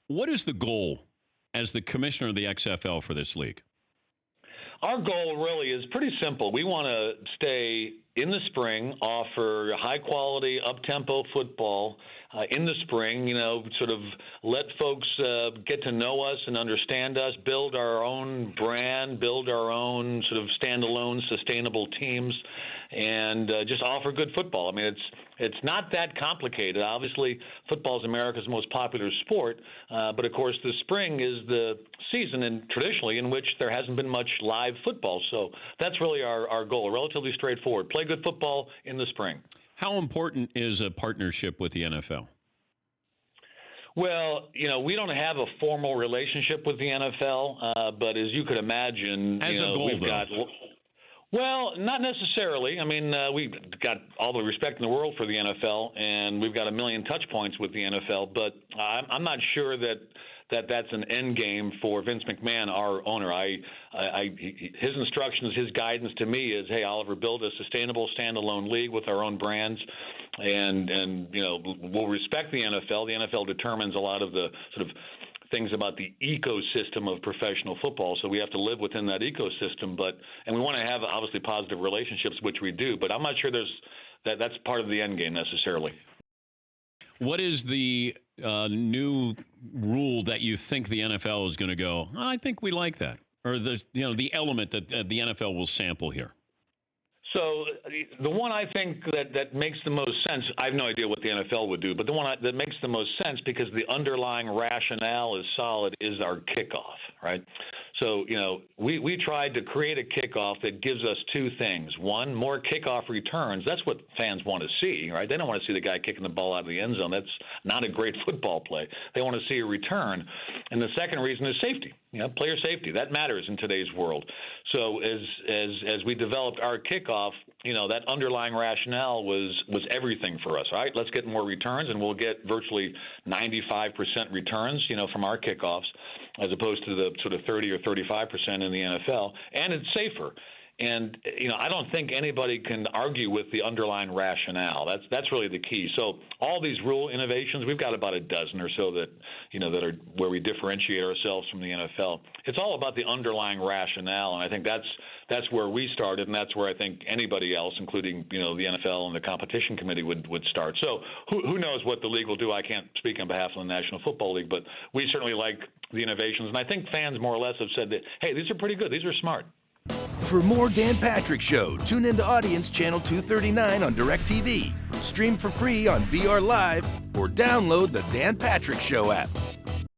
What is the goal as the commissioner of the XFL for this league? Our goal really is pretty simple. We want to stay in the spring, offer high-quality, up-tempo football in the spring, sort of let folks get to know us and understand us, build our own brand, build our own sort of standalone, sustainable teams, and just offer good football. I mean, it's not that complicated. Obviously, football is America's most popular sport, but of course, the spring is the season, and traditionally, in which there hasn't been much live football. So that's really our goal. Relatively straightforward. Play good football in the spring. How important is a partnership with the NFL? Well, we don't have a formal relationship with the NFL, but as you could imagine, As a goal, we've though. got. Well, not necessarily. I mean, we've got all the respect in the world for the NFL, and we've got a million touch points with the NFL, but I'm not sure that's an end game for Vince McMahon, our owner. His instructions, his guidance to me is, hey, Oliver, build a sustainable standalone league with our own brands, and we'll respect the NFL. The NFL determines a lot of the sort of things about the ecosystem of professional football, so we have to live within that ecosystem. And we want to have obviously positive relationships, which we do. But I'm not sure that's part of the end game necessarily. What is the new rule that you think the NFL is going to go? "Oh, I think we like that," or the element that the NFL will sample here? So the one I think that makes the most sense, I have no idea what the NFL would do, but the one that makes the most sense because the underlying rationale is solid is our kickoff, right? So, we tried to create a kickoff that gives us two things. One, more kickoff returns. That's what fans want to see, right? They don't want to see the guy kicking the ball out of the end zone. That's not a great football play. They want to see a return. And the second reason is safety, player safety. That matters in today's world. So as we developed our kickoff, that underlying rationale was everything for us, right? Let's get more returns, and we'll get virtually 95% returns, from our kickoffs, as opposed to the sort of 30 or 35% in the NFL, and it's safer. And I don't think anybody can argue with the underlying rationale. That's really the key. So all these rule innovations, we've got about a dozen or so that that are where we differentiate ourselves from the NFL. It's all about the underlying rationale, and I think that's where we started, and that's where I think anybody else, including the NFL and the competition committee, would start. So who knows what the league will do? I can't speak on behalf of the National Football League, but we certainly like the innovations, and I think fans more or less have said that, hey, these are pretty good, these are smart. For more Dan Patrick Show, tune into Audience Channel 239 on DirecTV. Stream for free on BR Live or download the Dan Patrick Show app.